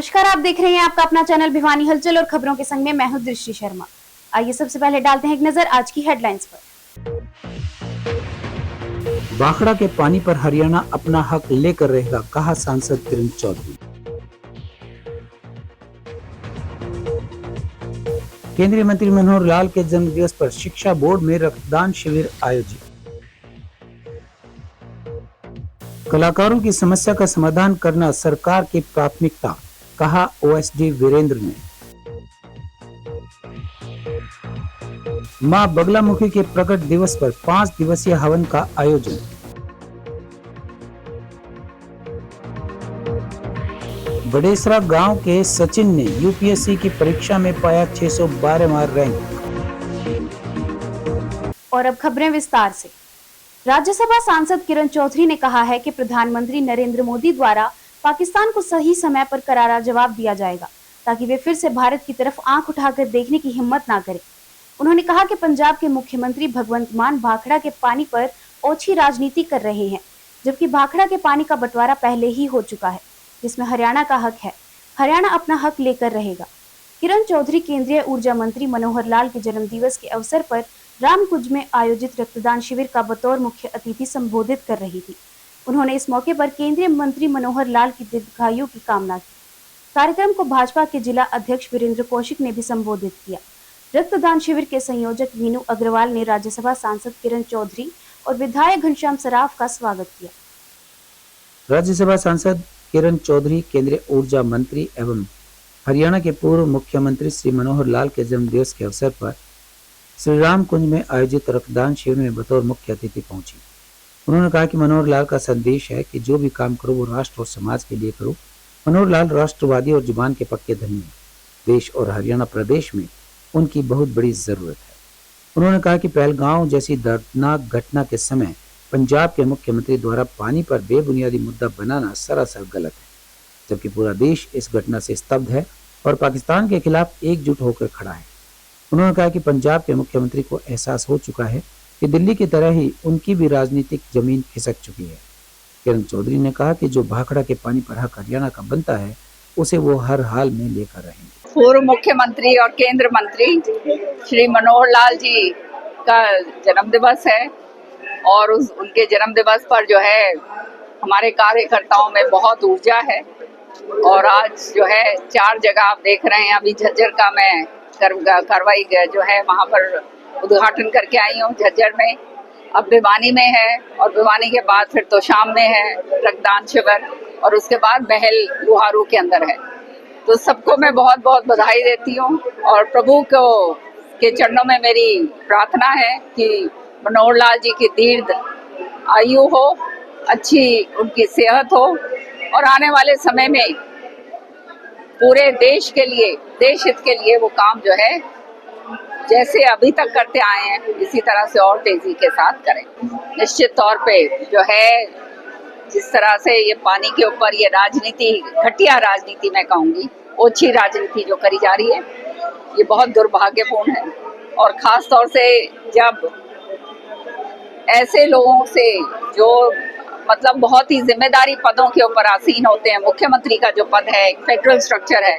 नमस्कार, आप देख रहे हैं आपका अपना चैनल भिवानी हलचल और खबरों के संग में मैं हूं दृष्टि शर्मा। आइए सबसे पहले डालते हैं एक नजर आज की हेडलाइंस पर। भाखड़ा के पानी पर हरियाणा अपना हक लेकर रहेगा, कहा सांसद किरण चौधरी। केंद्रीय मंत्री मनोहर लाल के जन्मदिवस पर शिक्षा बोर्ड में रक्तदान शिविर आयोजित। कलाकारों की समस्या का समाधान करना सरकार की प्राथमिकता, कहा ओएसडी वीरेंद्र ने। मां बगलामुखी के प्रकट दिवस पर 5 दिवसीय हवन का आयोजन। बड़ेसरा गांव के सचिन ने यूपीएससी की परीक्षा में पाया 612वां रैंक। और अब खबरें विस्तार से। राज्यसभा सांसद किरण चौधरी ने कहा है कि प्रधानमंत्री नरेंद्र मोदी द्वारा पाकिस्तान को सही समय पर करारा जवाब दिया जाएगा, ताकि वे फिर से भारत की तरफ आंख उठाकर देखने की हिम्मत ना करें। उन्होंने कहा कि पंजाब के मुख्यमंत्री भगवंत मान भाखड़ा के पानी पर ओछी राजनीति कर रहे हैं, जबकि भाखड़ा के पानी का बंटवारा पहले ही हो चुका है, जिसमें हरियाणा का हक है। हरियाणा अपना हक लेकर रहेगा। किरण चौधरी केंद्रीय ऊर्जा मंत्री मनोहर लाल के जन्मदिवस के अवसर पर रामकुंज में आयोजित रक्तदान शिविर का बतौर मुख्य अतिथि संबोधित कर रही थी। उन्होंने इस मौके पर केंद्रीय मंत्री मनोहर लाल की दीर्घायु की कामना की। कार्यक्रम को भाजपा के जिला अध्यक्ष वीरेंद्र कौशिक ने भी संबोधित किया। रक्तदान शिविर के संयोजक वीनू अग्रवाल ने राज्यसभा सांसद किरण चौधरी और विधायक घनश्याम सराफ का स्वागत किया। राज्यसभा सांसद किरण चौधरी केंद्रीय ऊर्जा मंत्री एवं हरियाणा के पूर्व मुख्यमंत्री श्री मनोहर लाल के जन्मदिवस के अवसर पर श्री रामकुंज में आयोजित रक्तदान शिविर में बतौर मुख्य अतिथि पहुंची। उन्होंने कहा कि मनोहर लाल का संदेश है कि जो भी काम करो वो राष्ट्र और समाज के लिए करो। मनोहर लाल राष्ट्रवादी और जुबान के पक्के धनी हैं। देश और हरियाणा प्रदेश में उनकी बहुत बड़ी जरूरत है। उन्होंने कहा कि पहलगांव जैसी दर्दनाक घटना के समय पंजाब के मुख्यमंत्री द्वारा पानी पर बेबुनियादी मुद्दा बनाना सरासर गलत है, जबकि पूरा देश इस घटना से स्तब्ध है और पाकिस्तान के खिलाफ एकजुट होकर खड़ा है। उन्होंने कहा कि पंजाब के मुख्यमंत्री को एहसास हो चुका है कि दिल्ली की तरह ही उनकी भी राजनीतिक जमीन खिसक चुकी है। किरण चौधरी ने कहा कि जो भाखड़ा के पानी पर हक हरियाणा का बनता है, उसे वो हर हाल में लेकर रहेंगे। पूर्व मुख्यमंत्री और केंद्र मंत्री श्री मनोहर लाल जी का जन्मदिवस है और उनके जन्मदिवस पर जो है हमारे कार्यकर्ताओं में बहुत ऊर्जा है। और आज जो है 4 जगह आप देख रहे हैं। अभी झज्जर का मैं कार्रवाई जो है वहाँ पर उद्घाटन करके आई हूँ झज्जर में। अब भिवानी में है और भिवानी के बाद फिर तो शाम में है रक्तदान शिविर और उसके बाद महल लुहारू के अंदर है। तो सबको मैं बहुत बहुत बधाई देती हूँ और प्रभु के चरणों में मेरी प्रार्थना है कि मनोहर लाल जी की दीर्घ आयु हो, अच्छी उनकी सेहत हो और आने वाले समय में पूरे देश के लिए, देश हित के लिए वो काम जो है जैसे अभी तक करते आए हैं इसी तरह से और तेजी के साथ करें। निश्चित तौर पे जो है जिस तरह से ये पानी के ऊपर ये राजनीति, घटिया राजनीति मैं कहूँगी, ओछी राजनीति जो करी जा रही है, ये बहुत दुर्भाग्यपूर्ण है। और ख़ास तौर से जब ऐसे लोगों से जो मतलब बहुत ही जिम्मेदारी पदों के ऊपर आसीन होते हैं, मुख्यमंत्री का जो पद है, एक फेडरल स्ट्रक्चर है,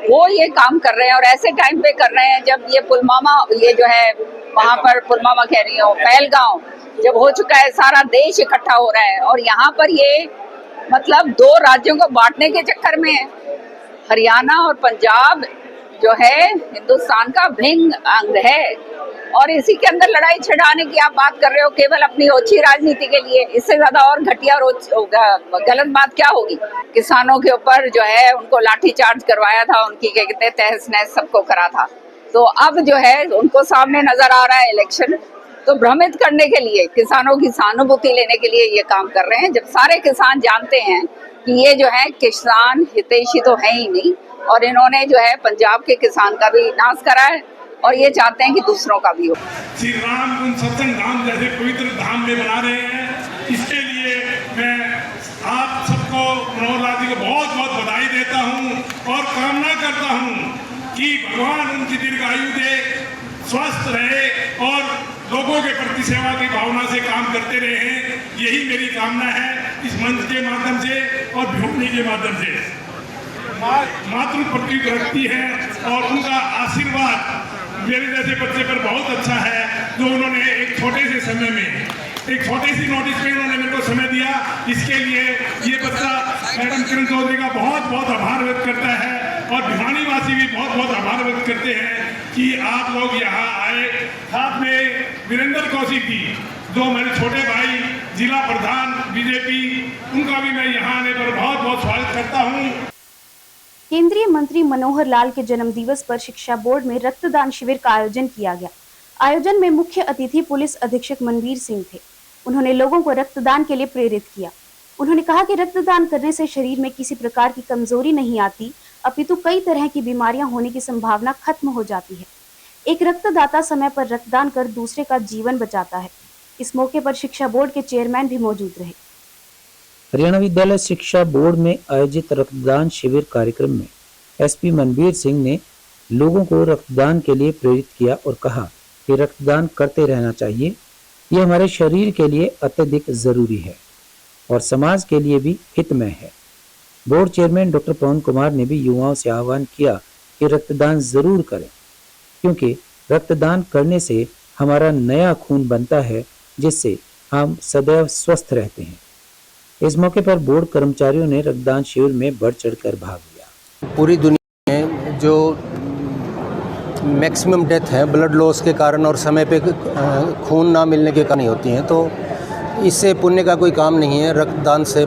वो ये काम कर रहे हैं और ऐसे टाइम पे कर रहे हैं जब ये पुलवामा, ये जो है वहाँ पर पुलवामा कह रही हूँ, पहलगांव जब हो चुका है, सारा देश इकट्ठा हो रहा है और यहाँ पर ये मतलब 2 राज्यों को बांटने के चक्कर में हरियाणा और पंजाब जो है हिंदुस्तान का भिन्न अंग है और इसी के अंदर लड़ाई छिड़ाने की आप बात कर रहे हो केवल अपनी ओछी राजनीति के लिए। इससे ज्यादा और घटिया और गलत बात क्या होगी। किसानों के ऊपर जो है उनको लाठीचार्ज करवाया था, उनकी क्या कहते हैं तहस नहस सबको करा था। तो अब जो है उनको सामने नजर आ रहा है इलेक्शन, तो भ्रमित करने के लिए, किसानों की सहानुभूति लेने के लिए ये काम कर रहे हैं, जब सारे किसान जानते हैं कि ये जो है किसान हितैषी तो है ही नहीं और इन्होंने जो है पंजाब के किसान का भी नाश करा है और ये चाहते हैं कि दूसरों का भी हो। श्री राम उन सत्संग धाम जैसे पवित्र धाम में बना रहे हैं, इसके लिए मैं आप सबको मनोहर लाल जी को बहुत बहुत बधाई देता हूं और कामना करता हूं कि भगवान उनकी दीर्घायु दे, स्वस्थ रहे और लोगों के प्रति सेवा की भावना से काम करते रहे। यही मेरी कामना है इस मंच के माध्यम से और भिवानी के माध्यम से। मातृ प्रतीक रखती है और उनका आशीर्वाद मेरे जैसे बच्चे पर बहुत अच्छा है, जो उन्होंने एक छोटे से समय में, एक छोटी सी नोटिस में उन्होंने मेरे को समय दिया। इसके लिए ये बच्चा मैडम किरण चौधरी का बहुत बहुत आभार व्यक्त करता है और भिवानी वासी भी बहुत बहुत आभार व्यक्त करते हैं कि आप लोग यहाँ आए। साथ में वीरेंद्र कौशिक जी, जो मेरे छोटे भाई जिला प्रधान बीजेपी, उनका भी मैं यहाँ आने पर बहुत बहुत स्वागत करता हूँ। केंद्रीय मंत्री मनोहर लाल के जन्मदिवस पर शिक्षा बोर्ड में रक्तदान शिविर का आयोजन किया गया। आयोजन में मुख्य अतिथि पुलिस अधीक्षक मनवीर सिंह थे। उन्होंने लोगों को रक्तदान के लिए प्रेरित किया। उन्होंने कहा कि रक्तदान करने से शरीर में किसी प्रकार की कमजोरी नहीं आती, अपितु कई तरह की बीमारियां होने की संभावना खत्म हो जाती है। एक रक्तदाता समय पर रक्तदान कर दूसरे का जीवन बचाता है। इस मौके पर शिक्षा बोर्ड के चेयरमैन भी मौजूद रहे। हरियाणा विद्यालय शिक्षा बोर्ड में आयोजित रक्तदान शिविर कार्यक्रम में एसपी मनवीर सिंह ने लोगों को रक्तदान के लिए प्रेरित किया और कहा कि रक्तदान करते रहना चाहिए। ये हमारे शरीर के लिए अत्यधिक जरूरी है और समाज के लिए भी हितमय है। बोर्ड चेयरमैन डॉक्टर पवन कुमार ने भी युवाओं से आह्वान किया कि रक्तदान जरूर करें, क्योंकि रक्तदान करने से हमारा नया खून बनता है, जिससे हम सदैव स्वस्थ रहते हैं। इस मौके पर बोर्ड कर्मचारियों ने रक्तदान शिविर में बढ़ चढ़कर भाग लिया। पूरी दुनिया में जो मैक्सिमम डेथ है ब्लड लॉस के कारण और समय पे खून ना मिलने के कारण होती हैं, तो इससे पुण्य का कोई काम नहीं है। रक्तदान से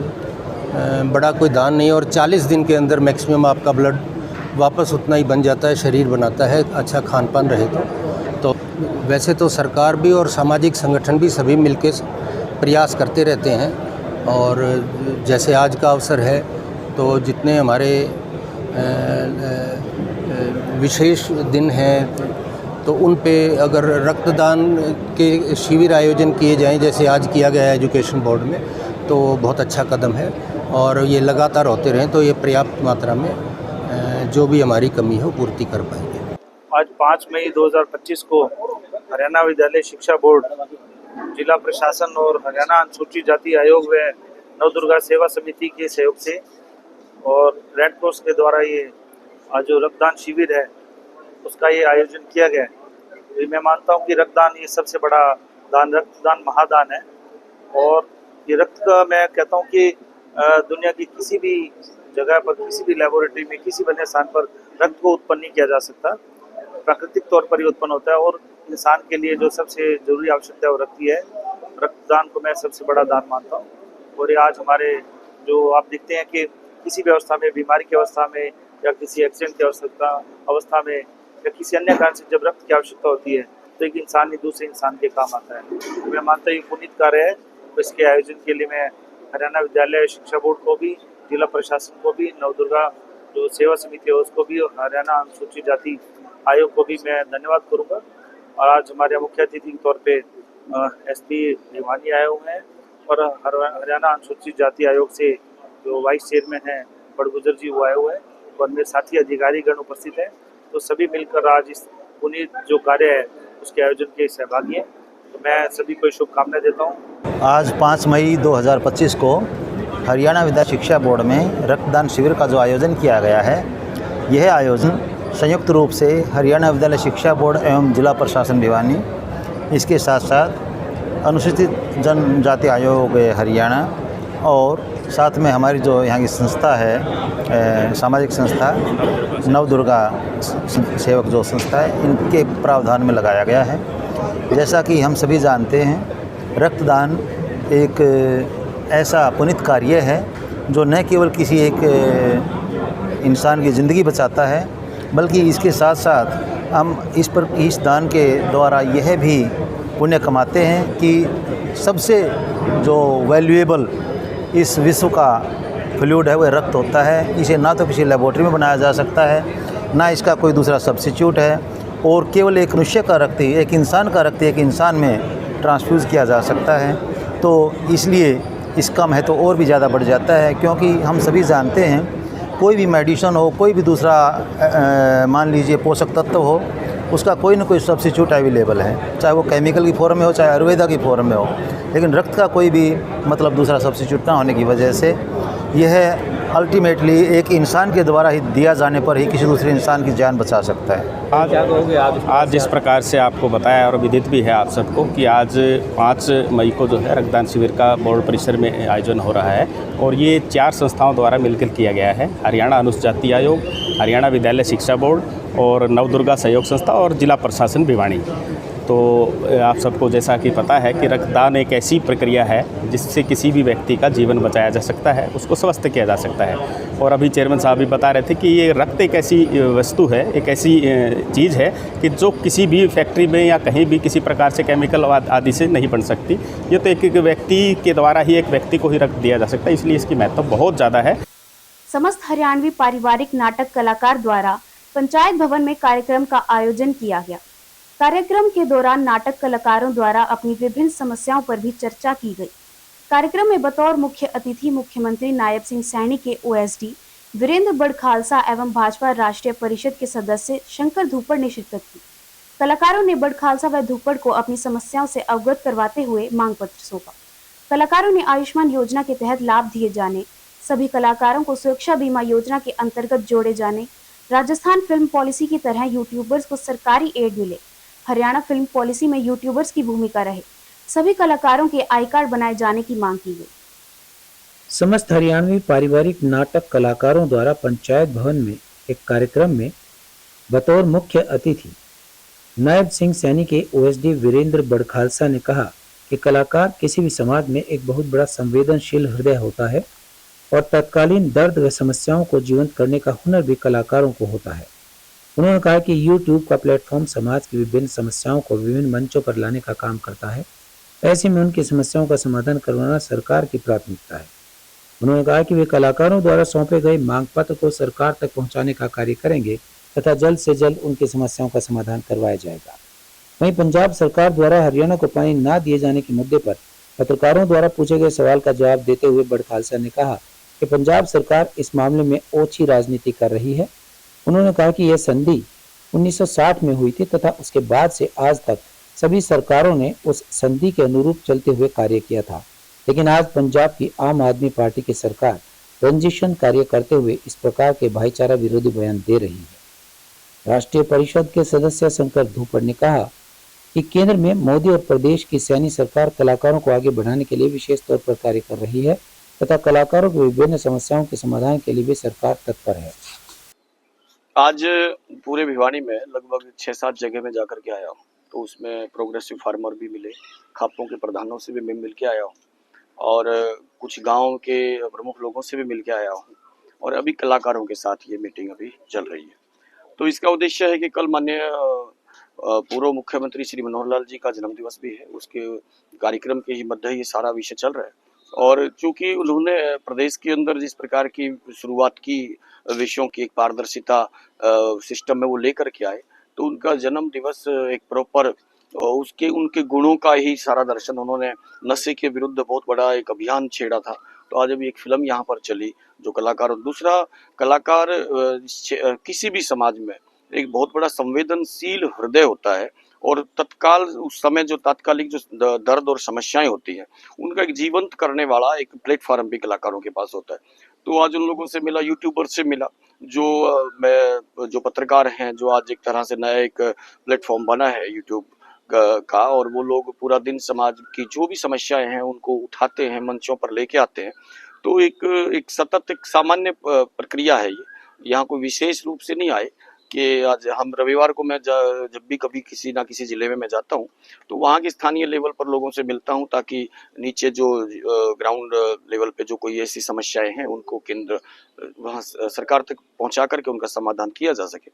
बड़ा कोई दान नहीं है और 40 दिन के अंदर मैक्सिमम आपका ब्लड वापस उतना ही बन जाता है, शरीर बनाता है, अच्छा खान पान रहे तो वैसे तो सरकार भी और सामाजिक संगठन भी सभी मिलकर प्रयास करते रहते हैं। और जैसे आज का अवसर है तो जितने हमारे विशेष दिन हैं तो उन पे अगर रक्तदान के शिविर आयोजन किए जाएं, जैसे आज किया गया है एजुकेशन बोर्ड में, तो बहुत अच्छा कदम है और ये लगातार होते रहें तो ये पर्याप्त मात्रा में जो भी हमारी कमी हो पूर्ति कर पाएंगे। आज 5 मई 2025 को हरियाणा विद्यालय शिक्षा बोर्ड, जिला प्रशासन और हरियाणा अनुसूचित जाति आयोग व नवदुर्गा सेवा समिति के सहयोग से और रेड क्रॉस के द्वारा ये आज जो रक्तदान शिविर है उसका ये आयोजन किया गया है। मैं मानता हूँ कि रक्तदान ये सबसे बड़ा दान, रक्तदान महादान है। और ये रक्त का मैं कहता हूँ कि दुनिया की किसी भी जगह पर, किसी भी लेबोरेटरी में, किसी भी अन्य स्थान पर रक्त को उत्पन्न नहीं किया जा सकता। प्राकृतिक तौर पर ही उत्पन्न होता है और इंसान के लिए जो सबसे जरूरी आवश्यकता है वो रक्त ही है। रक्तदान को मैं सबसे बड़ा दान मानता हूँ। और ये आज हमारे जो आप देखते हैं कि किसी भी अवस्था में, बीमारी की अवस्था में या किसी एक्सीडेंट की अवस्था में या किसी अन्य कारण से जब रक्त की आवश्यकता होती है तो एक इंसान ही दूसरे इंसान के काम आता है। तो मैं मानता हूँ ये पुनीत कार्य है। तो इसके आयोजन के लिए मैं हरियाणा विद्यालय शिक्षा बोर्ड को भी, जिला प्रशासन को भी, नवदुर्गा जो सेवा समिति है उसको भी और हरियाणा अनुसूचित जाति आयोग को भी मैं धन्यवाद करूँगा। और आज हमारे मुख्य अतिथि के तौर पे एसपी भिवानी आए हुए हैं और हरियाणा अनुसूचित जाति आयोग से जो वाइस चेयरमैन हैं बड़गुजर जी वो आए हुए हैं और मेरे साथी अधिकारीगण उपस्थित हैं। तो सभी मिलकर आज इस पुनीत जो कार्य है उसके आयोजन के सहभागी हैं। तो मैं सभी को शुभकामनाएं देता हूँ। आज 5 मई 2025 को हरियाणा विद्यालय शिक्षा बोर्ड में रक्तदान शिविर का जो आयोजन किया गया है, यह आयोजन संयुक्त रूप से हरियाणा विद्यालय शिक्षा बोर्ड एवं जिला प्रशासन भिवानी, इसके साथ साथ अनुसूचित जनजाति आयोग हरियाणा और साथ में हमारी जो यहाँ की संस्था है, सामाजिक संस्था नवदुर्गा सेवक जो संस्था है, इनके प्रावधान में लगाया गया है। जैसा कि हम सभी जानते हैं, रक्तदान एक ऐसा पुनीत कार्य है जो न केवल किसी एक इंसान की ज़िंदगी बचाता है, बल्कि इसके साथ साथ हम इस दान के द्वारा यह भी पुण्य कमाते हैं कि सबसे जो वैल्यूएबल इस विश्व का फ्लूइड है वह रक्त होता है। इसे ना तो किसी लेबोरेटरी में बनाया जा सकता है, ना इसका कोई दूसरा सब्स्टिट्यूट है, और केवल एक मनुष्य का रक्त ही, एक इंसान का रक्त एक इंसान में ट्रांसफ्यूज़ किया जा सकता है। तो इसलिए इसका महत्व और भी ज़्यादा बढ़ जाता है, क्योंकि हम सभी जानते हैं कोई भी मेडिसिन हो, कोई भी दूसरा मान लीजिए पोषक तत्व हो, उसका कोई ना कोई सब्स्टिट्यूट अवेलेबल है, चाहे वो केमिकल की फॉर्म में हो, चाहे आयुर्वेदा की फॉर्म में हो, लेकिन रक्त का कोई भी मतलब दूसरा सब्स्टिट्यूट ना होने की वजह से यह अल्टीमेटली एक इंसान के द्वारा ही दिया जाने पर ही किसी दूसरे इंसान की जान बचा सकता है। आज जिस प्रकार से आपको बताया और विदित भी है आप सबको कि आज 5 मई को जो है रक्तदान शिविर का बोर्ड परिसर में आयोजन हो रहा है और ये 4 संस्थाओं द्वारा मिलकर किया गया है। हरियाणा अनुसूचित जाति आयोग, हरियाणा विद्यालय शिक्षा बोर्ड और नवदुर्गा सहयोग संस्था और जिला प्रशासन भिवानी। तो आप सबको जैसा कि पता है कि रक्तदान एक ऐसी प्रक्रिया है जिससे किसी भी व्यक्ति का जीवन बचाया जा सकता है, उसको स्वस्थ किया जा सकता है। और अभी चेयरमैन साहब भी बता रहे थे कि ये रक्त एक ऐसी वस्तु है, एक ऐसी चीज़ है कि जो किसी भी फैक्ट्री में या कहीं भी किसी प्रकार से केमिकल आदि से नहीं बन सकती। ये तो एक व्यक्ति के द्वारा ही एक व्यक्ति को ही रक्त दिया जा सकता है, इसलिए इसकी महत्व बहुत ज़्यादा है। समस्त हरियाणवी पारिवारिक नाटक कलाकार द्वारा पंचायत भवन में कार्यक्रम का आयोजन किया गया। कार्यक्रम के दौरान नाटक कलाकारों द्वारा अपनी विभिन्न समस्याओं पर भी चर्चा की गई। कार्यक्रम में बतौर मुख्य अतिथि मुख्यमंत्री नायब सिंह सैनी के ओएसडी वीरेंद्र बड़खालसा एवं भाजपा राष्ट्रीय परिषद के सदस्य शंकर धूपड़ ने शिरकत की। कलाकारों ने बड़खालसा व धूपड़ को अपनी समस्याओं से अवगत करवाते हुए मांग पत्र सौंपा। कलाकारों ने आयुष्मान योजना के तहत लाभ दिए जाने, सभी कलाकारों को सुरक्षा बीमा योजना के अंतर्गत जोड़े जाने, राजस्थान फिल्म पॉलिसी की तरह यूट्यूबर्स को सरकारी एड मिले, हरियाणा फिल्म पॉलिसी में यूट्यूबर्स की भूमिका रहे, सभी कलाकारों के आई कार्ड बनाए जाने की मांग की गई। समस्त हरियाणवी पारिवारिक नाटक कलाकारों द्वारा पंचायत भवन में एक कार्यक्रम में बतौर मुख्य अतिथि नायब सिंह सैनी के ओएसडी वीरेंद्र बड़खालसा ने कहा कि कलाकार किसी भी समाज में एक बहुत बड़ा संवेदनशील हृदय होता है और तत्कालीन दर्द व समस्याओं को जीवंत करने का हुनर भी कलाकारों को होता है। उन्होंने कहा कि YouTube का प्लेटफॉर्म समाज की विभिन्न समस्याओं को विभिन्न मंचों पर लाने का काम करता है। ऐसे में उनकी समस्याओं का समाधान करवाना सरकार की प्राथमिकता है। उन्होंने कहा कि वे कलाकारों द्वारा सौंपे गए मांग पत्र को सरकार तक पहुंचाने का कार्य करेंगे तथा जल्द से जल्द उनकी समस्याओं का समाधान करवाया जाएगा। वहीं पंजाब सरकार द्वारा हरियाणा को पानी न दिए जाने के मुद्दे पर पत्रकारों द्वारा पूछे गए सवाल का जवाब देते हुए बड़खालसा ने कहा कि पंजाब सरकार इस मामले में ओछी राजनीति कर रही है। उन्होंने कहा कि यह संधि 1960 में हुई थी तथा उसके बाद से आज तक सभी सरकारों ने उस संधि के अनुरूप चलते हुए कार्य किया था, लेकिन आज पंजाब की आम आदमी पार्टी की सरकार रंजिशन कार्य करते हुए इस प्रकार के भाईचारा विरोधी बयान दे रही है। राष्ट्रीय परिषद के सदस्य शंकर धूपड़ ने कहा कि केंद्र में मोदी और प्रदेश की सैनी सरकार कलाकारों को आगे बढ़ाने के लिए विशेष तौर पर कार्य कर रही है तथा कलाकारों की विभिन्न समस्याओं के समाधान के लिए भी सरकार तत्पर है। आज पूरे भिवानी में लगभग 6-7 जगह में जाकर के आया हूँ, तो उसमें प्रोग्रेसिव फार्मर भी मिले, खापों के प्रधानों से भी मैं मिल के आया हूँ और कुछ गांव के प्रमुख लोगों से भी मिल के आया हूँ और अभी कलाकारों के साथ ये मीटिंग अभी चल रही है। तो इसका उद्देश्य है कि कल माननीय पूर्व मुख्यमंत्री श्री मनोहर लाल जी का जन्मदिवस भी है, उसके कार्यक्रम के ही मध्य ये सारा विषय चल रहा है और चूंकि उन्होंने प्रदेश के अंदर जिस प्रकार की शुरुआत की विषयों की एक पारदर्शिता सिस्टम में वो लेकर के आए, तो उनका जन्म दिवस एक प्रॉपर उसके उनके गुणों का ही सारा दर्शन, उन्होंने नशे के विरुद्ध बहुत बड़ा एक अभियान छेड़ा था। तो आज अभी एक फिल्म यहाँ पर चली जो कलाकार, दूसरा कलाकार किसी भी समाज में एक बहुत बड़ा संवेदनशील हृदय होता है और तत्काल उस समय जो तात्कालिक जो दर्द और समस्याएं होती हैं उनका एक जीवंत करने वाला एक प्लेटफॉर्म भी कलाकारों के पास होता है। तो आज उन लोगों से मिला, यूट्यूबर से मिला, जो पत्रकार हैं, जो आज एक तरह से नया एक प्लेटफॉर्म बना है यूट्यूब का और वो लोग पूरा दिन समाज की जो भी समस्याएं हैं उनको उठाते हैं, मंचों पर लेके आते हैं। तो एक सतत एक सामान्य प्रक्रिया है ये, यहाँ कोई विशेष रूप से नहीं आए कि आज हम रविवार को मैं जब भी कभी किसी ना किसी जिले में मैं जाता हूँ तो वहाँ के स्थानीय लेवल पर लोगों से मिलता हूँ ताकि नीचे जो ग्राउंड लेवल पे जो कोई ऐसी समस्याएं हैं उनको केंद्र वहाँ सरकार तक पहुँचा करके उनका समाधान किया जा सके।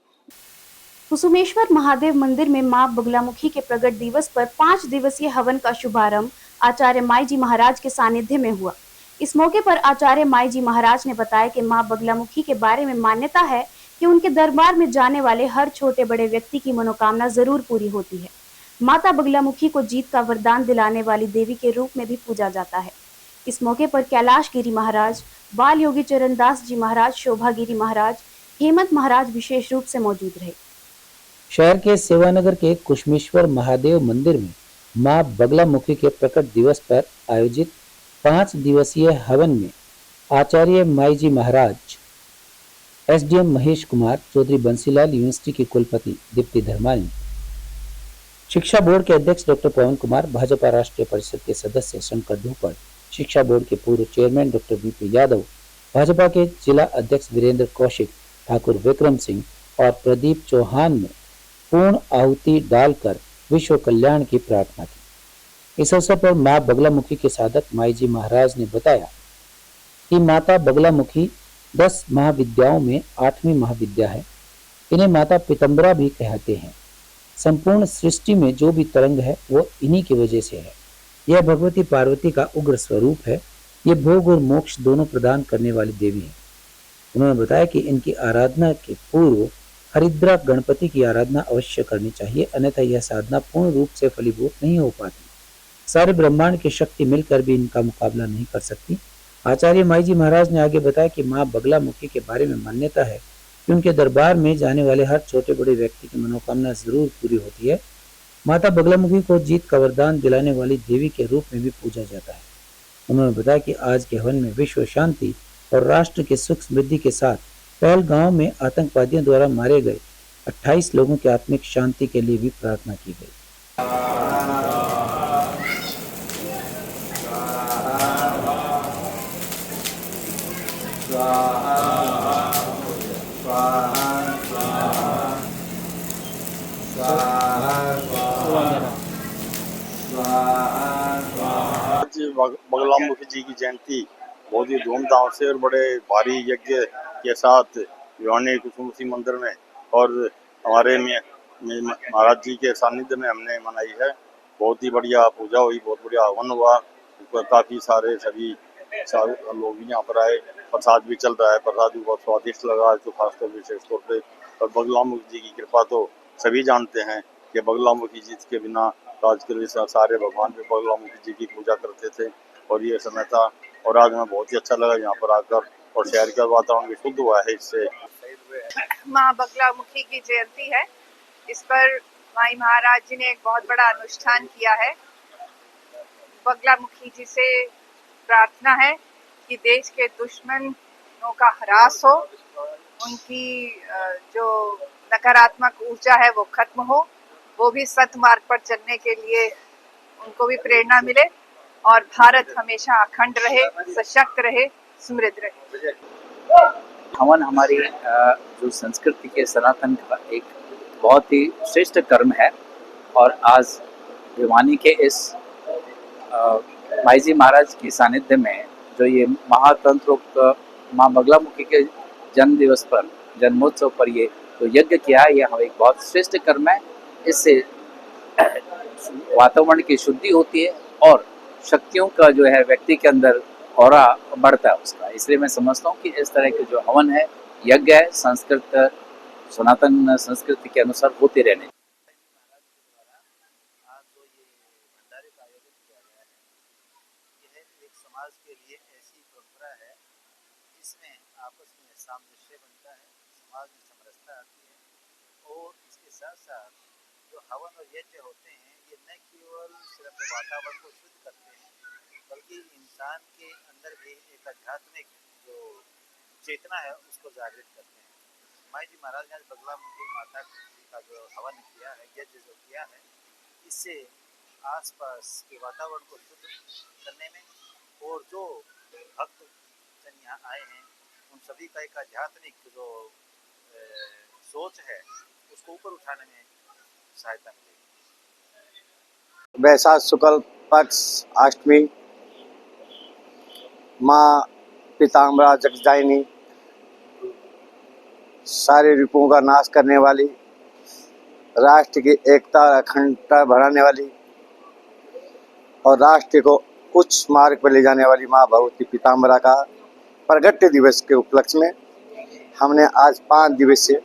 कुसुमेश्वर महादेव मंदिर में मां बगलामुखी के प्रगट दिवस पर 5 दिवसीय हवन का शुभारंभ आचार्य माई जी महाराज के सानिध्य में हुआ। इस मौके पर आचार्य माई जी महाराज ने बताया कि मां बगलामुखी के बारे में मान्यता है कि उनके दरबार में जाने वाले हर छोटे बड़े व्यक्ति की मनोकामना जरूर पूरी होती है। माता बगलामुखी को जीत का वरदान दिलाने वाली देवी के रूप में भी पूजा जाता है। इस मौके पर कैलाश गिरी महाराज, बाल योगी चरणदास जी महाराज, शोभा गिरी महाराज, हेमंत महाराज विशेष रूप से मौजूद रहे। शहर के सेवानगर के कुसुमेश्वर महादेव मंदिर में मां बगलामुखी के प्रकट दिवस पर आयोजित 5 दिवसीय हवन में आचार्य माईजी महाराज, एसडीएम महेश कुमार, चौधरी बंसीलाल यूनिवर्सिटी के कुलपति दीप्ति धर्मानी, शिक्षा बोर्ड के अध्यक्ष डॉक्टर पवन कुमार, भाजपा राष्ट्रीय परिषद के सदस्य शंकर धूपड़, शिक्षा बोर्ड के पूर्व chairman doctor BP Yadav, Bhajpa के जिला अध्यक्ष वीरेंद्र कौशिक, ठाकुर विक्रम सिंह और प्रदीप चौहान ने पूर्ण आहुति डालकर विश्व कल्याण की प्रार्थना की। इस अवसर पर मां बगलामुखी के साधक माईजी महाराज ने बताया कि माता बगलामुखी 10 महाविद्याओं में 8वीं महाविद्या है। इन्हें माता पीतम्बरा भी कहते हैं। संपूर्ण सृष्टि में जो भी तरंग है वो इन्हीं की वजह से है। यह भगवती पार्वती का उग्र स्वरूप है। ये भोग और मोक्ष दोनों प्रदान करने वाली देवी है। उन्होंने बताया कि इनकी आराधना के पूर्व हरिद्रा गणपति की आराधना अवश्य करनी चाहिए, अन्यथा यह साधना पूर्ण रूप से फलीभूत नहीं हो पाती। सारे ब्रह्मांड की शक्ति मिलकर भी इनका मुकाबला नहीं कर सकती। आचार्य माईजी महाराज ने आगे बताया कि मां बगलामुखी के बारे में मान्यता है कि उनके दरबार में जाने वाले हर छोटे बड़े व्यक्ति की मनोकामना जरूर पूरी होती है। माता बगलामुखी को जीत का वरदान दिलाने वाली देवी के रूप में भी पूजा जाता है। उन्होंने बताया कि आज के हवन में विश्व शांति और राष्ट्र के सुख समृद्धि के साथ पहलगांव में आतंकवादियों द्वारा मारे गए 28 लोगों की आत्मिक शांति के लिए भी प्रार्थना की गई। आज बगलामुखी जी की जयंती बहुत ही धूमधाम से और बड़े भारी यज्ञ के साथ भिवानी कुसुमसी मंदिर में और हमारे महाराज जी के सानिध्य में हमने मनाई है। बहुत ही बढ़िया पूजा हुई, बहुत बढ़िया हवन हुआ। काफ़ी सारे लोग भी यहाँ पर आए। प्रसाद भी चल रहा है, प्रसाद भी बहुत स्वादिष्ट लगा तो खासतौर विशेष तौर पे। और बगलामुखी जी की कृपा तो सभी जानते हैं कि बगलामुखी जी के बिना आज के सारे भगवान भी बगलामुखी जी की पूजा करते थे और ये समय था। और आज हमें बहुत ही अच्छा लगा यहाँ पर आकर और शहर का वातावरण भी शुद्ध हुआ है इससे। माँ बगलामुखी की जयंती है, इस पर माई महाराज जी ने एक बहुत बड़ा अनुष्ठान किया है। बगलामुखी जी से प्रार्थना है कि देश के दुश्मनों का ह्रास हो, उनकी जो नकारात्मक ऊर्जा है वो खत्म हो, वो भी सत मार्ग पर चलने के लिए उनको भी प्रेरणा मिले और भारत हमेशा अखंड रहे, सशक्त रहे, समृद्ध रहे। हवन हमारी जो संस्कृति के सनातन का एक बहुत ही श्रेष्ठ कर्म है और आज भिवानी के इस माईजी महाराज की सानिध्य में जो ये महातंत्रोक्त माँ बगलामुखी के जन्म दिवस पर, जन्मोत्सव पर ये तो यज्ञ किया है, यह एक बहुत श्रेष्ठ कर्म है। इससे वातावरण की शुद्धि होती है और शक्तियों का जो है व्यक्ति के अंदर औरा बढ़ता है उसका। इसलिए मैं समझता हूँ कि इस तरह के जो हवन है, यज्ञ है, सनातन संस्कृति के अनुसार होते रहने। समाज के लिए ऐसी परंपरा है जिसमें आपस में सामंजस्य बनता है, समाज में समरसता आती है। और इसके साथ साथ जो हवन और यज्ञ होते हैं ये न केवल सिर्फ वातावरण को शुद्ध करते हैं बल्कि इंसान के अंदर भी एक आध्यात्मिक जो चेतना है उसको जागृत करते हैं। माईजी महाराज ने बगलामुखी माता का जो हवन किया है, यज्ञ जो किया है, इससे आसपास के वातावरण को शुद्ध करने में और जो भक्त जन यहाँ आए हैं उन सभी का एक आध्यात्मिक जो सोच है उसको ऊपर उठाने में सहायता मिलेगी। वैशाख शुक्ल पक्ष अष्टमी माँ पीताम्बरा जगदायिनी सारे रूपों का नाश करने वाली, राष्ट्र की एकता अखंडता बढ़ाने वाली और राष्ट्र को उच्च मार्ग पर ले जाने वाली माँ भगवती पीताम्बरा का प्रगट्य दिवस के उपलक्ष्य में हमने आज 5 दिवसीय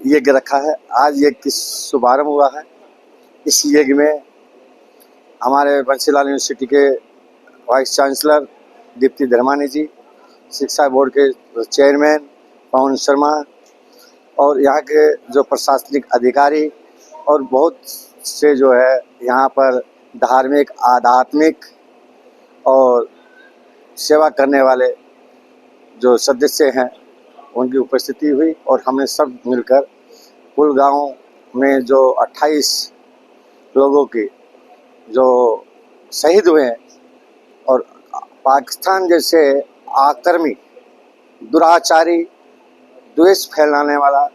यज्ञ रखा है। आज यज्ञ की शुभारंभ हुआ है। इस यज्ञ में हमारे बंसीलाल यूनिवर्सिटी के वाइस चांसलर दीप्ति धर्मानी जी, शिक्षा बोर्ड के चेयरमैन पवन शर्मा और यहाँ के जो प्रशासनिक अधिकारी और बहुत से जो है यहाँ पर धार्मिक, आध्यात्मिक और सेवा करने वाले जो सदस्य हैं उनकी उपस्थिति हुई और हमने सब मिलकर कुल गांव में जो 28 लोगों के जो शहीद हुए हैं और पाकिस्तान जैसे आक्रमी दुराचारी द्वेष फैलाने वाला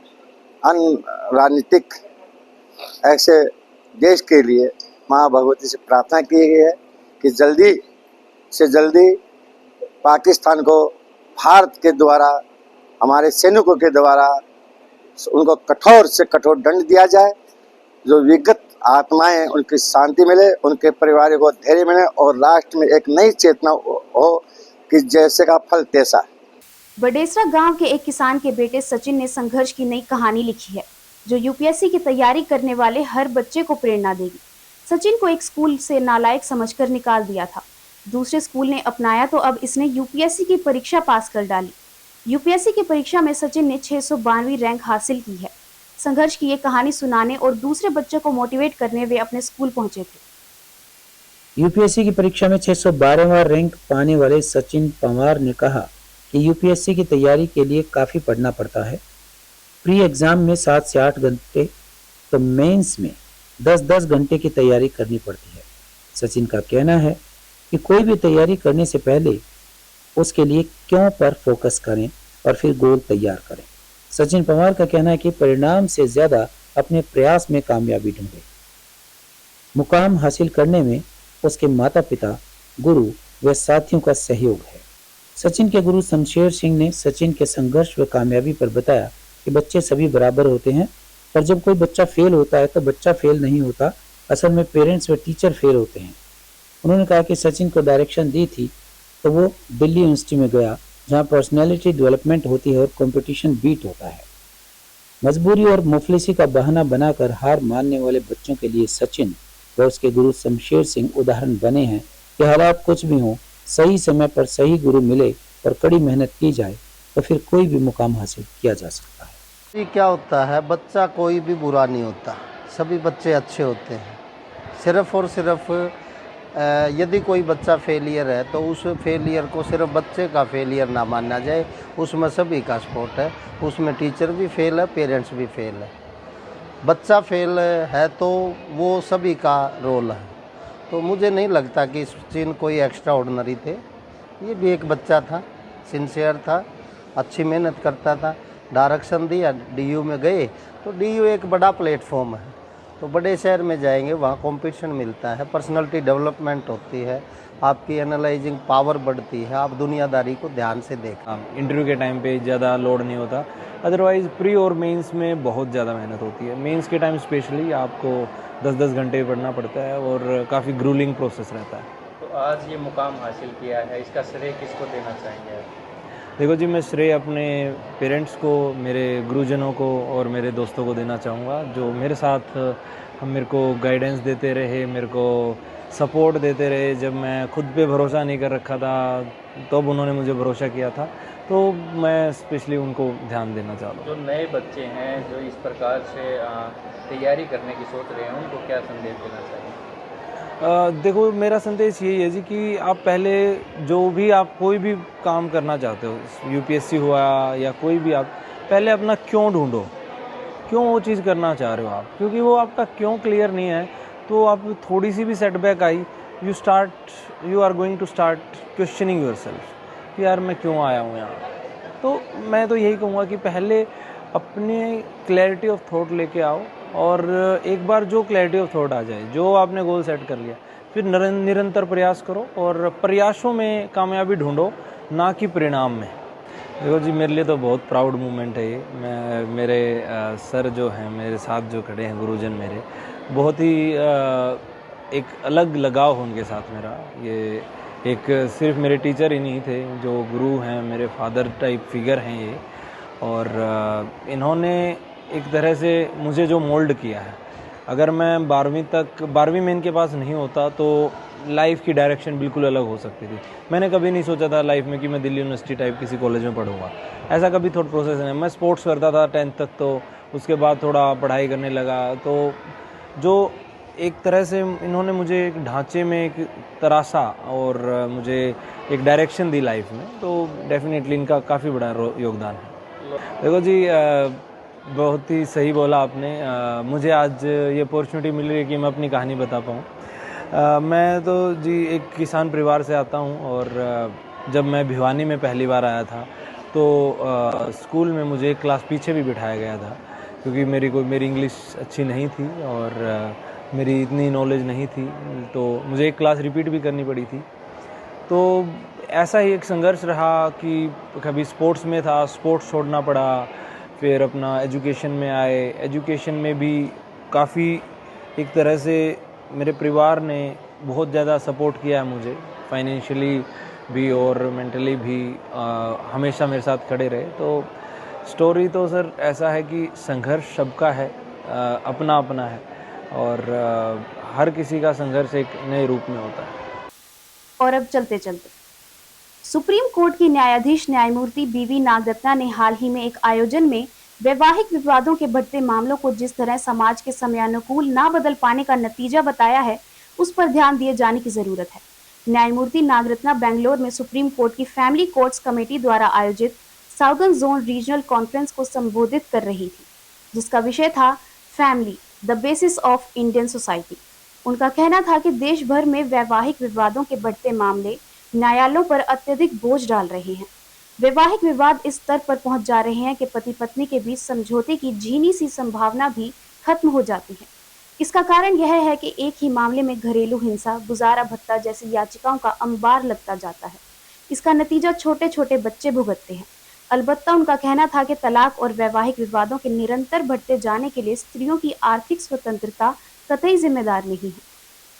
राजनीतिक ऐसे देश के लिए माँ भगवती से प्रार्थना की गई है कि जल्दी से जल्दी पाकिस्तान को भारत के द्वारा हमारे सैनिकों के द्वारा उनको कठोर से कठोर दंड दिया जाए, जो विगत आत्माएं उनकी शांति मिले, उनके परिवार को धैर्य मिले और राष्ट्र में एक नई चेतना हो कि जैसे का फल तैसा। बडेसरा गांव के एक किसान के बेटे सचिन ने संघर्ष की नई कहानी लिखी है जो यूपीएससी की तैयारी करने वाले हर बच्चे को प्रेरणा देगी। सचिन को एक स्कूल से नालायक समझकर निकाल दिया था, दूसरे स्कूल ने अपनाया तो अब इसने यूपीएससी की परीक्षा पास कर डाली। यूपीएससी की परीक्षा में सचिन ने 652वीं रैंक हासिल की है। संघर्ष की ये कहानी सुनाने और दूसरे बच्चों को मोटिवेट करने वे अपने स्कूल पहुंचे थे। यूपीएससी की परीक्षा में 612वां रैंक पाने वाले सचिन पवार ने कहा कि यूपीएससी की तैयारी के लिए काफ़ी पढ़ना पड़ता है। प्री एग्ज़ाम में 7 से 8 घंटे तो मेंस में 10-10 घंटे की तैयारी करनी पड़ती है। सचिन का कहना है कि कोई भी तैयारी करने से पहले उसके लिए क्यों पर फोकस करें और फिर गोल तैयार करें। सचिन पवार का कहना है कि परिणाम से ज़्यादा अपने प्रयास में कामयाबी ढूंढे। मुकाम हासिल करने में उसके माता पिता, गुरु व साथियों का सहयोग है। सचिन के गुरु शमशेर सिंह ने सचिन के संघर्ष व कामयाबी पर बताया कि बच्चे सभी बराबर होते हैं, पर जब कोई बच्चा फेल होता है तो बच्चा फेल नहीं होता, असल में पेरेंट्स व टीचर फेल होते हैं। उन्होंने कहा कि सचिन को डायरेक्शन दी थी तो वो दिल्ली यूनिवर्सिटी में गया जहाँ पर्सनैलिटी डेवलपमेंट होती है और कंपटीशन बीट होता है। मजबूरी और मुफलिसी का बहाना बनाकर हार मानने वाले बच्चों के लिए सचिन व उसके गुरु शमशेर सिंह उदाहरण बने हैं कि हालात कुछ भी हों, सही समय पर सही गुरु मिले और कड़ी मेहनत की जाए तो फिर कोई भी मुकाम हासिल किया जा सकता है। क्या होता है, बच्चा कोई भी बुरा नहीं होता, सभी बच्चे अच्छे होते हैं। सिर्फ और सिर्फ यदि कोई बच्चा फेलियर है तो उस फेलियर को सिर्फ बच्चे का फेलियर ना माना जाए, उसमें सभी का सपोर्ट है, उसमें टीचर भी फेल है, पेरेंट्स भी फेल है। बच्चा फेल है तो वो सभी का रोल है। तो मुझे नहीं लगता कि सचिन कोई एक्स्ट्रा ऑर्डिनरी थे, ये भी एक बच्चा था, सिंसियर था, अच्छी मेहनत करता था। डायरेक्शन दिया, डीयू में गए तो डीयू एक बड़ा प्लेटफॉर्म है, तो बड़े शहर में जाएंगे वहाँ कंपटीशन मिलता है, पर्सनालिटी डेवलपमेंट होती है, आपकी एनालाइजिंग पावर बढ़ती है, आप दुनियादारी को ध्यान से देखें। इंटरव्यू के टाइम पे ज़्यादा लोड नहीं होता, अदरवाइज़ प्री और मेंस में बहुत ज़्यादा मेहनत होती है। मेंस के टाइम स्पेशली आपको 10-10 घंटे पढ़ना पड़ता है और काफ़ी ग्रूलिंग प्रोसेस रहता है। तो आज ये मुकाम हासिल किया है, इसका श्रेय किसको देना चाहेंगे? देखो जी, मैं श्रेय अपने पेरेंट्स को, मेरे गुरुजनों को और मेरे दोस्तों को देना चाहूँगा, जो मेरे साथ हम मेरे को गाइडेंस देते रहे, मेरे को सपोर्ट देते रहे। जब मैं खुद पे भरोसा नहीं कर रखा था तब उन्होंने मुझे भरोसा किया था, तो मैं स्पेशली उनको ध्यान देना चाहता हूँ। जो नए बच्चे हैं जो इस प्रकार से तैयारी करने की सोच रहे हैं, उनको क्या संदेश देना चाहिए? देखो, मेरा संदेश यही है जी कि आप पहले जो भी आप कोई भी काम करना चाहते हो, यूपीएससी हुआ या कोई भी, आप पहले अपना क्यों ढूंढो, क्यों वो चीज़ करना चाह रहे हो आप, क्योंकि वो आपका क्यों क्लियर नहीं है तो आप थोड़ी सी भी सेटबैक आई, you are going to start questioning yourself कि यार मैं क्यों आया हूँ यहाँ। तो मैं तो यही कहूँगा कि पहले अपने क्लैरिटी ऑफ थॉट लेके आओ, और एक बार जो क्लैरिटी ऑफ थॉट आ जाए, जो आपने गोल सेट कर लिया, फिर निरंतर प्रयास करो और प्रयासों में कामयाबी ढूंढो, ना कि परिणाम में। देखो जी, मेरे लिए तो बहुत प्राउड मोमेंट है ये। मेरे सर जो हैं, मेरे साथ जो खड़े हैं गुरुजन मेरे, बहुत ही एक अलग लगाव है उनके साथ मेरा। ये एक सिर्फ मेरे टीचर ही नहीं थे, जो गुरु हैं, मेरे फादर टाइप फिगर हैं ये, और इन्होंने एक तरह से मुझे जो मोल्ड किया है। अगर मैं 12वीं में इनके पास नहीं होता तो लाइफ की डायरेक्शन बिल्कुल अलग हो सकती थी। मैंने कभी नहीं सोचा था लाइफ में कि मैं दिल्ली यूनिवर्सिटी टाइप किसी कॉलेज में पढ़ूंगा, ऐसा कभी थॉट प्रोसेस नहीं। मैं स्पोर्ट्स करता था 10th तक, तो उसके बाद थोड़ा पढ़ाई करने लगा, तो जो एक तरह से इन्होंने मुझे एक ढांचे में एक तरासा और मुझे एक डायरेक्शन दी लाइफ में, तो डेफिनेटली इनका काफ़ी बड़ा योगदान है। देखो जी, बहुत ही सही बोला आपने। मुझे आज ये अपॉर्चुनिटी मिल रही है कि मैं अपनी कहानी बता पाऊँ। मैं तो जी एक किसान परिवार से आता हूँ और जब मैं भिवानी में पहली बार आया था तो स्कूल में मुझे एक क्लास पीछे भी बिठाया गया था, क्योंकि मेरी इंग्लिश अच्छी नहीं थी और मेरी इतनी नॉलेज नहीं थी, तो मुझे एक क्लास रिपीट भी करनी पड़ी थी। तो ऐसा ही एक संघर्ष रहा कि कभी स्पोर्ट्स में था, स्पोर्ट्स छोड़ना पड़ा, फिर अपना एजुकेशन में आए। एजुकेशन में भी काफ़ी एक तरह से मेरे परिवार ने बहुत ज़्यादा सपोर्ट किया है मुझे, फाइनेंशियली भी और मेंटली भी हमेशा मेरे साथ खड़े रहे। तो स्टोरी तो सर ऐसा है कि संघर्ष सबका है, अपना अपना है, और हर किसी का संघर्ष एक नए रूप में होता है। और अब चलते चलते सुप्रीम कोर्ट की न्यायाधीश न्यायमूर्ति बीवी नागरत्ना ने हाल ही में एक आयोजन में वैवाहिक विवादों के बढ़ते मामलों को जिस तरह समाज के समयानुकूल ना बदल पाने का नतीजा बताया है, उस पर ध्यान दिए जाने की जरूरत है। न्यायमूर्ति नागरत्ना बेंगलोर में सुप्रीम कोर्ट की फैमिली कोर्ट्स कमेटी द्वारा आयोजित साउदर्न जोन रीजनल कॉन्फ्रेंस को संबोधित कर रही थी, जिसका विषय था family the basis of Indian society. उनका कहना था कि देश भर में वैवाहिक विवादों के बढ़ते मामले न्यायालयों पर अत्यधिक बोझ डाल रहे हैं। वैवाहिक विवाद इस स्तर पर पहुंच जा रहे हैं कि पति पत्नी के बीच समझौते की झीनी सी संभावना भी खत्म हो जाती है। इसका कारण यह है कि एक ही मामले में घरेलू हिंसा, गुजारा भत्ता जैसी याचिकाओं का अंबार लगता जाता है। इसका नतीजा छोटे छोटे बच्चे भुगतते हैं। अलबत्ता उनका कहना था कि तलाक और वैवाहिक विवादों के निरंतर बढ़ते जाने के लिए स्त्रियों की आर्थिक स्वतंत्रता कतई जिम्मेदार नहीं है।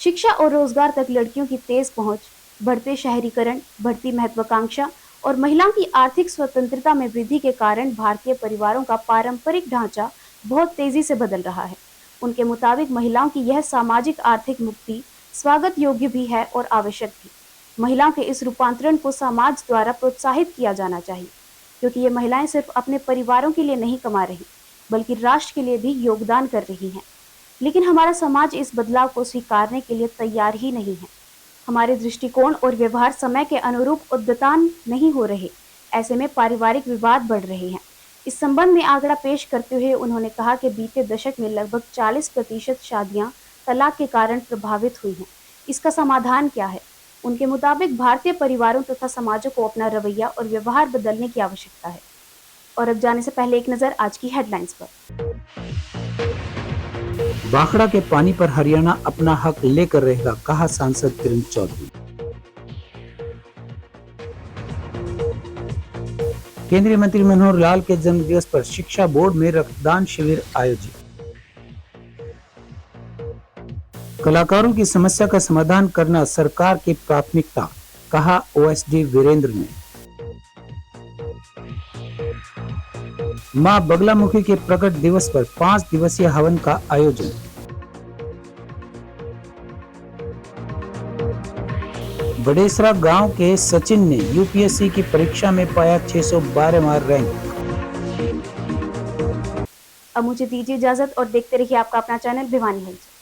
शिक्षा और रोजगार तक लड़कियों की तेज पहुंच, बढ़ते शहरीकरण, बढ़ती महत्वाकांक्षा और महिलाओं की आर्थिक स्वतंत्रता में वृद्धि के कारण भारतीय परिवारों का पारंपरिक ढांचा बहुत तेजी से बदल रहा है। उनके मुताबिक महिलाओं की यह सामाजिक आर्थिक मुक्ति स्वागत योग्य भी है और आवश्यक भी। महिलाओं के इस रूपांतरण को समाज द्वारा प्रोत्साहित किया जाना चाहिए, क्योंकि ये महिलाएं सिर्फ अपने परिवारों के लिए नहीं कमा रही, बल्कि राष्ट्र के लिए भी योगदान कर रही हैं। लेकिन हमारा समाज इस बदलाव को स्वीकारने के लिए तैयार ही नहीं है। हमारे दृष्टिकोण और व्यवहार समय के अनुरूप उद्यतान नहीं हो रहे। ऐसे में पारिवारिक विवाद बढ़ रहे हैं। इस संबंध में आंकड़ा पेश करते हुए उन्होंने कहा कि बीते दशक में लगभग 40% शादियां तलाक के कारण प्रभावित हुई हैं। इसका समाधान क्या है? उनके मुताबिक भारतीय परिवारों तथा समाजों को अपना रवैया और व्यवहार बदलने की आवश्यकता है। और अब जाने से पहले एक नजर आज की हेडलाइंस पर। भाखड़ा के पानी पर हरियाणा अपना हक लेकर रहेगा, कहा सांसद किरण चौधरी। केंद्रीय मंत्री मनोहर लाल के जन्मदिवस पर शिक्षा बोर्ड में रक्तदान शिविर आयोजित। कलाकारों की समस्या का समाधान करना सरकार की प्राथमिकता, कहा ओएसडी वीरेंद्र ने। मां बगलामुखी के प्रकट दिवस पर 5 दिवसीय हवन का आयोजन। बड़ेसरा गांव के सचिन ने यूपीएससी की परीक्षा में पाया 612वां रैंक। अब मुझे दीजिए इजाजत और देखते रहिए आपका अपना चैनल भिवानी हलचल।